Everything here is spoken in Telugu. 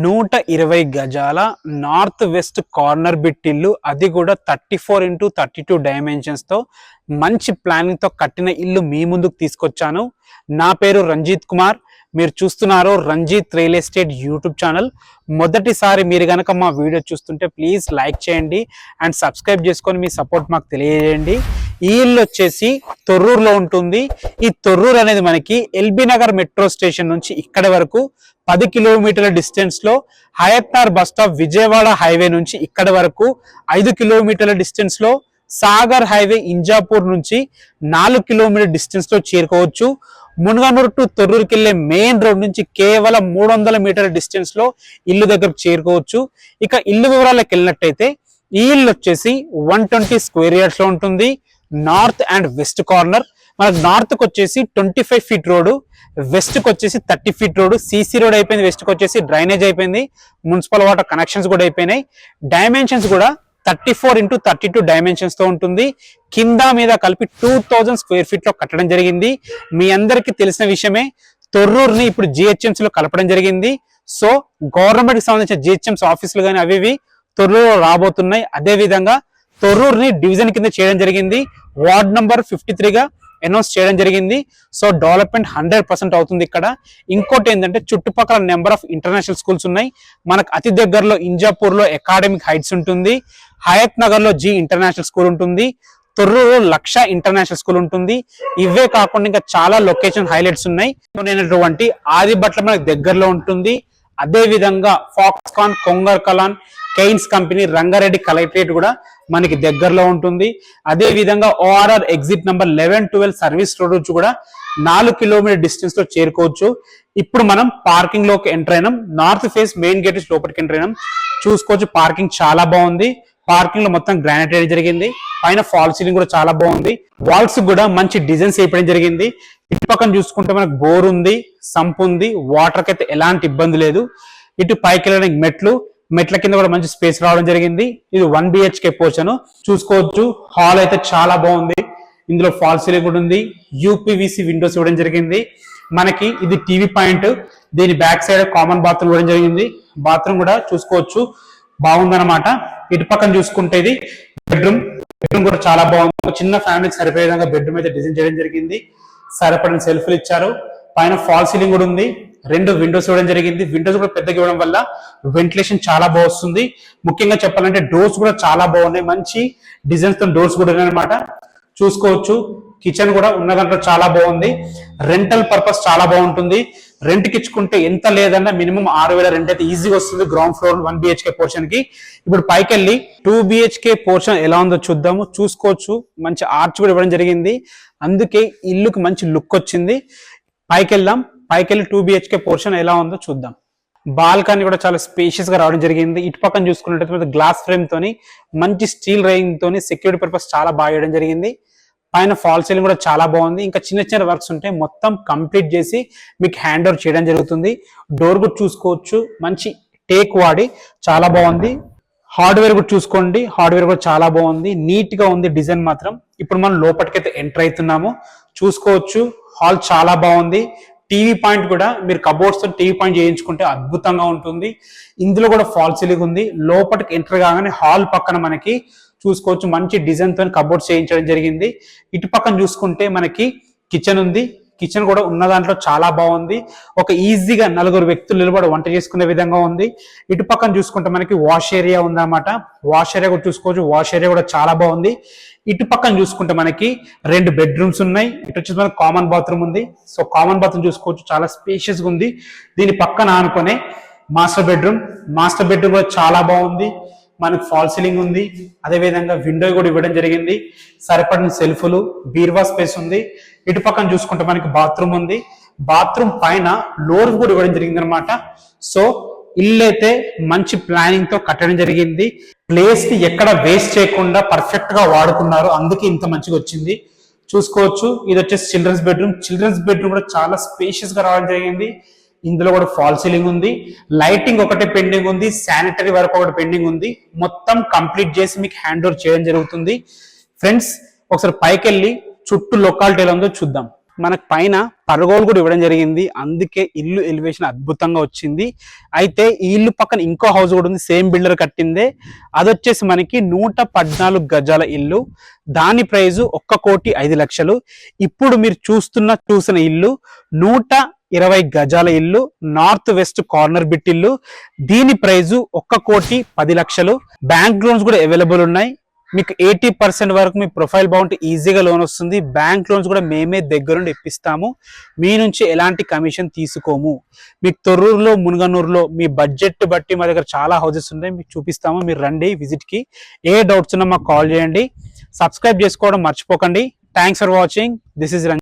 120 గజాల నార్త్ వెస్ట్ కార్నర్ బిట్ ఇల్లు, అది కూడా 34x32 డైమెన్షన్స్ తో మంచి ప్లానింగ్ తో కట్టిన ఇల్లు మీ ముందుకు తీసుకొచ్చాను. నా పేరు రంజిత్ కుమార్. మీరు చూస్తున్నారు Ranjith real estate YouTube channel. మొదటిసారి మీరు కనుక మా వీడియో చూస్తుంటే ప్లీజ్ లైక్ చేయండి అండ్ సబ్స్క్రైబ్ చేసుకొని మీ సపోర్ట్ మాకు తెలియజేయండి. ఈ ఇల్లు వచ్చేసి తొర్రూరులో ఉంటుంది. ఈ తొర్రూరు అనేది మనకి ఎల్బీ నగర్ మెట్రో స్టేషన్ నుంచి ఇక్కడ వరకు 10 కిలోమీటర్ల డిస్టెన్స్ లో, Hayathnagar bus stop Vijayawada highway నుంచి ఇక్కడ వరకు 5 కిలోమీటర్ల డిస్టెన్స్ లో, సాగర్ హైవే ఇంజాపూర్ నుంచి 4 కిలోమీటర్ డిస్టెన్స్ లో చేరుకోవచ్చు. మునగనూరు టు తొర్రూరుకి వెళ్లే మెయిన్ రోడ్ నుంచి కేవలం 300 మీటర్ల డిస్టెన్స్ లో ఇల్లు దగ్గరకు చేరుకోవచ్చు. ఇక ఇల్లు వివరాలకు వెళ్ళినట్టయితే ఈ ఇల్లు వచ్చేసి 120 స్క్వేర్ యార్డ్స్ లో ఉంటుంది. North and west corner. మనకు నార్త్ కి వచ్చేసి 25 ఫీట్ రోడ్, వెస్ట్ కి వచ్చేసి 30 ఫీట్ రోడ్. సీసీ రోడ్ అయిపోయింది, వెస్ట్ కి వచ్చేసి డ్రైనేజ్ అయిపోయింది, మున్సిపల్ వాటర్ కనెక్షన్స్ కూడా అయిపోయినాయి. డైమెన్షన్స్ కూడా 34x32 డైమెన్షన్స్ తో ఉంటుంది. కింద మీద కలిపి 2000 స్క్వేర్ ఫీట్ లో కట్టడం జరిగింది. మీ అందరికి తెలిసిన విషయమే, తొర్రూరుని ఇప్పుడు జిహెచ్ఎంసీ లో కలపడం జరిగింది. సో గవర్నమెంట్ కి సంబంధించిన జిహెచ్ఎంసీ ఆఫీసులు కానీ అవి తొర్రూరులో రాబోతున్నాయి. అదే విధంగా తొర్రూరుని డివిజన్ కింద చేయడం జరిగింది. వార్డ్ నంబర్ 53 గా అనౌన్స్ చేయడం జరిగింది. సో డెవలప్మెంట్ 100% అవుతుంది ఇక్కడ. ఇంకోటి ఏంటంటే చుట్టుపక్కల నెంబర్ ఆఫ్ ఇంటర్నేషనల్ స్కూల్స్ ఉన్నాయి. మనకు అతి దగ్గరలో ఇంజాపూర్ లో అకాడమిక్ హైట్స్ ఉంటుంది, హయత్ నగర్ లో జీ ఇంటర్నేషనల్ స్కూల్ ఉంటుంది, తొర్రూరు లక్ష ఇంటర్నేషనల్ స్కూల్ ఉంటుంది. ఇవే కాకుండా ఇంకా చాలా లొకేషన్ హైలైట్స్ ఉన్నాయి. నేనటువంటి ఆదిబట్ల మనకు దగ్గరలో ఉంటుంది. అదే విధంగా Foxconn, Kongar Kalan, Kaynes company, Rangareddy collectorate కూడా మనకి దగ్గరలో ఉంటుంది. అదే విధంగా ORR exit number 11, 12 service road నుంచి కూడా 4 కిలోమీటర్ డిస్టెన్స్ లో చేరుకోవచ్చు. ఇప్పుడు మనం పార్కింగ్ లోకి ఎంటర్ అయినాం. నార్త్ ఫేస్ మెయిన్ గేట్ లోపలికి ఎంటర్ అయినాం. చూసుకోవచ్చు, పార్కింగ్ చాలా బాగుంది. పార్కింగ్ లో మొత్తం గ్రానైట్ వేయడం జరిగింది. పైన ఫాల్ సీలింగ్ కూడా చాలా బాగుంది. వాల్స్ కూడా మంచి డిజైన్స్ వేయడం జరిగింది. ఇటు పక్కన చూసుకుంటే మనకు బోర్ ఉంది, సంప్ ఉంది, వాటర్ కి అయితే ఎలాంటి ఇబ్బంది లేదు. ఇటు పైకి వెళ్ళడానికి మెట్ల కింద కూడా మంచి స్పేస్ రావడం జరిగింది. ఇది 1 BHK పోర్షన్. చూసుకోవచ్చు, హాల్ అయితే చాలా బాగుంది. ఇందులో ఫాల్ సీలింగ్ కూడా ఉంది. UPVC విండోస్ ఇవ్వడం జరిగింది. మనకి ఇది టీవీ పాయింట్. దీని బ్యాక్ సైడ్ కామన్ బాత్రూమ్ ఇవ్వడం జరిగింది. బాత్రూమ్ కూడా చూసుకోవచ్చు, బాగుందన్నమాట. ఇటు పక్కన చూసుకుంటే ఇది బెడ్రూమ్ కూడా చాలా బాగుంది. ఒక చిన్న ఫ్యామిలీకి సరిపోయే విధంగా బెడ్రూమ్ అయితే డిజైన్ చేయడం జరిగింది. సరిపడిన సెల్ఫ్లు ఇచ్చారు. పైన ఫాల్ సీలింగ్ కూడా ఉంది. 2 విండోస్ ఇవ్వడం జరిగింది. విండోస్ కూడా పెద్దగా ఇవ్వడం వల్ల వెంటిలేషన్ చాలా బాగా వస్తుంది. ముఖ్యంగా చెప్పాలంటే డోర్స్ కూడా చాలా బాగున్నాయి. మంచి డిజైన్స్ తో డోర్స్ కూడా ఉన్నాయన్నమాట. చూసుకోవచ్చు, కిచెన్ కూడా ఉన్న దాంట్లో చాలా బాగుంది. రెంటల్ పర్పస్ చాలా బాగుంటుంది. రెంట్ కి ఇచ్చుకుంటే ఎంత లేదన్నా మినిమం 6000 రెంట్ అయితే ఈజీగా వస్తుంది గ్రౌండ్ ఫ్లోర్ 1 BHK పోర్షన్ కి. ఇప్పుడు పైకి వెళ్ళి 2 BHK పోర్షన్ ఎలా ఉందో చూద్దాము. చూసుకోవచ్చు, మంచి ఆర్చ్ కూడా ఇవ్వడం జరిగింది. అందుకే ఇల్లుకి మంచి లుక్ వచ్చింది. పైకి వెళ్దాం. పైకి వెళ్ళి 2 BHK పోర్షన్ ఎలా ఉందో చూద్దాం. బాల్కనీ కూడా చాలా స్పేషియస్ గా రావడం జరిగింది. ఇటు పక్కన చూసుకున్నట్లయితే గ్లాస్ ఫ్రేమ్ తోని, మంచి స్టీల్ రైయింగ్ తోని సెక్యూరిటీ పర్పస్ చాలా బాగా చేయడం జరిగింది. పైన ఫాల్ సీలింగ్ కూడా చాలా బాగుంది. ఇంకా చిన్న చిన్న వర్క్స్ ఉంటే మొత్తం కంప్లీట్ చేసి మీకు హ్యాండ్ ఓవర్ చేయడం జరుగుతుంది. డోర్ కూడా చూసుకోవచ్చు, మంచి టేక్ వాడి చాలా బాగుంది. హార్డ్వేర్ కూడా చూసుకోండి, హార్డ్వేర్ కూడా చాలా బాగుంది. నీట్ గా ఉంది డిజైన్ మాత్రం. ఇప్పుడు మనం లోపలికైతే ఎంటర్ అవుతున్నాము. చూసుకోవచ్చు, హాల్ చాలా బాగుంది. టీవీ పాయింట్ కూడా మీరు కబోర్డ్స్ తో టీవీ పాయింట్ చేయించుకుంటే అద్భుతంగా ఉంటుంది. ఇందులో కూడా ఫాల్ సీలింగ్ ఉంది. లోపలికి ఎంటర్ కాగానే హాల్ పక్కన మనకి చూసుకోవచ్చు, మంచి డిజైన్ తో కబోర్డ్స్ చేయించడం జరిగింది. ఇటు పక్కన చూసుకుంటే మనకి కిచెన్ ఉంది. కిచెన్ కూడా ఉన్న దాంట్లో చాలా బాగుంది. ఒక ఈజీగా 4 వ్యక్తులు నిలబడి వంట చేసుకునే విధంగా ఉంది. ఇటు పక్కన చూసుకుంటే మనకి వాష్ ఏరియా ఉందన్నమాట. వాష్ ఏరియా కూడా చూసుకోవచ్చు, వాష్ ఏరియా కూడా చాలా బాగుంది. ఇటు పక్కన చూసుకుంటే మనకి 2 బెడ్రూమ్స్ ఉన్నాయి. ఇటు వచ్చేసి మనకి కామన్ బాత్రూమ్ ఉంది. సో కామన్ బాత్రూమ్ చూసుకోవచ్చు, చాలా స్పేషియస్ గా ఉంది. దీని పక్కన ఆనుకునే మాస్టర్ బెడ్రూమ్ కూడా చాలా బాగుంది. మనకు ఫాల్ సీలింగ్ ఉంది. అదే విధంగా విండో కూడా ఇవ్వడం జరిగింది. సరిపడిన సెల్ఫ్లు, బీర్వా స్పేస్ ఉంది. ఇటు పక్కన చూసుకుంటే మనకి బాత్రూమ్ ఉంది. బాత్రూమ్ పైన డోర్ కూడా ఇవ్వడం జరిగింది అనమాట. సో ఇల్లు అయితే మంచి ప్లానింగ్ తో కట్టడం జరిగింది. ప్లేస్ ని ఎక్కడ వేస్ట్ చేయకుండా పర్ఫెక్ట్ గా వాడుకున్నారు. అందుకే ఇంత మంచిగా వచ్చింది. చూసుకోవచ్చు, ఇది వచ్చేసి చిల్డ్రన్స్ బెడ్రూమ్ కూడా చాలా స్పేషియస్ గా రావడం జరిగింది. ఇందులో కూడా ఫాల్ సీలింగ్ ఉంది. లైటింగ్ ఒకటి పెండింగ్ ఉంది, శానిటరీ వర్క్ ఒకటి పెండింగ్ ఉంది. మొత్తం కంప్లీట్ చేసి మీకు హ్యాండ్ ఓవర్ చేయడం జరుగుతుంది. ఫ్రెండ్స్, ఒకసారి పైకి వెళ్ళి చుట్టూ లొకాలిటీ ఎలా ఉందో చూద్దాం. మనకు పైన పరగోలు కూడా ఇవ్వడం జరిగింది, అందుకే ఇల్లు ఎలివేషన్ అద్భుతంగా వచ్చింది. అయితే ఈ ఇల్లు పక్కన ఇంకో హౌస్ కూడా ఉంది, సేమ్ బిల్డర్ కట్టిందే. అది వచ్చేసి మనకి 114 గజాల ఇల్లు, దాని ప్రైజు 1,05,00,000. ఇప్పుడు మీరు చూసిన ఇల్లు 120 గజాల ఇల్లు, నార్త్ వెస్ట్ కార్నర్ బిట్ ఇల్లు. దీని ప్రైజు 1,10,00,000. బ్యాంక్ లోన్స్ కూడా అవైలబుల్ ఉన్నాయి. మీకు 80% వరకు మీ ప్రొఫైల్ బాగుంటే ఈజీగా లోన్ వస్తుంది. బ్యాంక్ లోన్స్ కూడా మేమే దగ్గరుండి ఇప్పిస్తాము, మీ నుంచి ఎలాంటి కమిషన్ తీసుకోము. మీకు తొర్రూరులో, మునగనూరులో మీ బడ్జెట్ బట్టి మా దగ్గర చాలా హౌసెస్ ఉన్నాయి, మీకు చూపిస్తాము. మీరు రండి విజిట్కి. ఏ డౌట్స్ ఉన్నా మాకు కాల్ చేయండి. సబ్స్క్రైబ్ చేసుకోవడం మర్చిపోకండి. Thanks for watching. This is